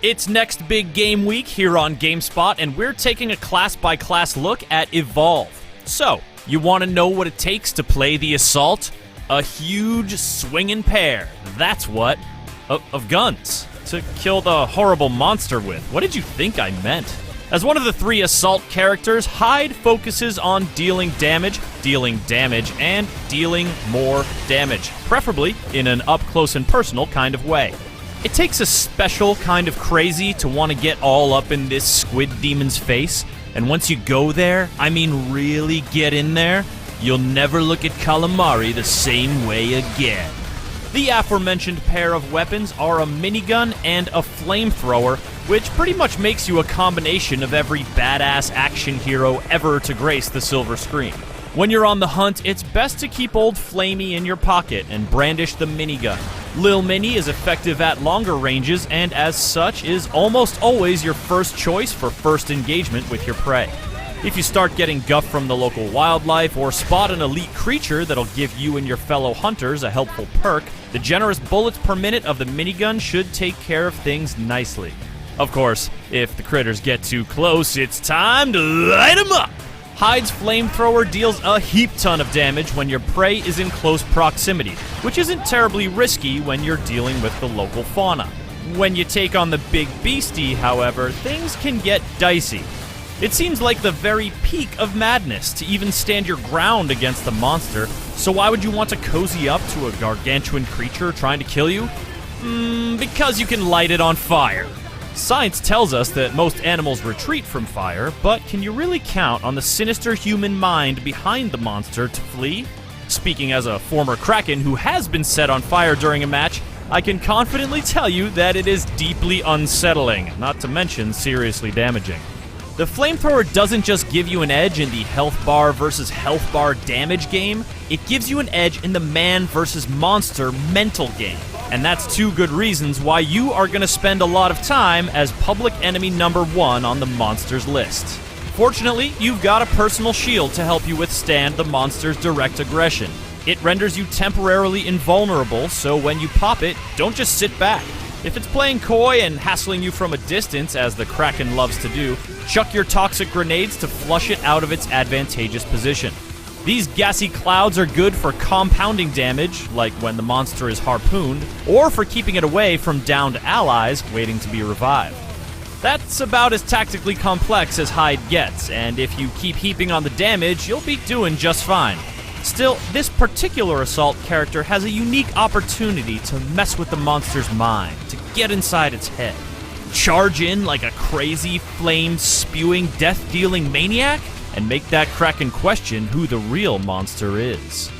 It's next big game week here on GameSpot, and we're taking a class-by-class look at Evolve. So, you want to know what it takes to play the Assault? A huge swinging pair, that's what, of guns, to kill the horrible monster with. What did you think I meant? As one of the three Assault characters, Hyde focuses on dealing damage, and dealing more damage, preferably in an up-close and personal kind of way. It takes a special kind of crazy to want to get all up in this squid demon's face, and once you go there, I mean really get in there, you'll never look at calamari the same way again. The aforementioned pair of weapons are a minigun and a flamethrower, which pretty much makes you a combination of every badass action hero ever to grace the silver screen. When you're on the hunt, it's best to keep old Flamey in your pocket and brandish the minigun. Lil Mini is effective at longer ranges and as such is almost always your first choice for first engagement with your prey. If you start getting guff from the local wildlife or spot an elite creature that'll give you and your fellow hunters a helpful perk, the generous bullets per minute of the minigun should take care of things nicely. Of course, if the critters get too close, it's time to light them up! Hyde's flamethrower deals a heap ton of damage when your prey is in close proximity, which isn't terribly risky when you're dealing with the local fauna. When you take on the big beastie, however, things can get dicey. It seems like the very peak of madness to even stand your ground against the monster, so why would you want to cozy up to a gargantuan creature trying to kill you? Because you can light it on fire. Science tells us that most animals retreat from fire, but can you really count on the sinister human mind behind the monster to flee? Speaking as a former kraken who has been set on fire during a match, I can confidently tell you that it is deeply unsettling, not to mention seriously damaging. The flamethrower doesn't just give you an edge in the health bar versus health bar damage game, it gives you an edge in the man versus monster mental game. And that's two good reasons why you are going to spend a lot of time as public enemy number 1 on the monster's list. Fortunately, you've got a personal shield to help you withstand the monster's direct aggression. It renders you temporarily invulnerable, so when you pop it, don't just sit back. If it's playing coy and hassling you from a distance, as the Kraken loves to do, chuck your toxic grenades to flush it out of its advantageous position. These gassy clouds are good for compounding damage, like when the monster is harpooned, or for keeping it away from downed allies waiting to be revived. That's about as tactically complex as Hyde gets, and if you keep heaping on the damage, you'll be doing just fine. Still, this particular Assault character has a unique opportunity to mess with the monster's mind, to get inside its head. Charge in like a crazy, flame-spewing, death-dealing maniac, and make that Kraken question who the real monster is.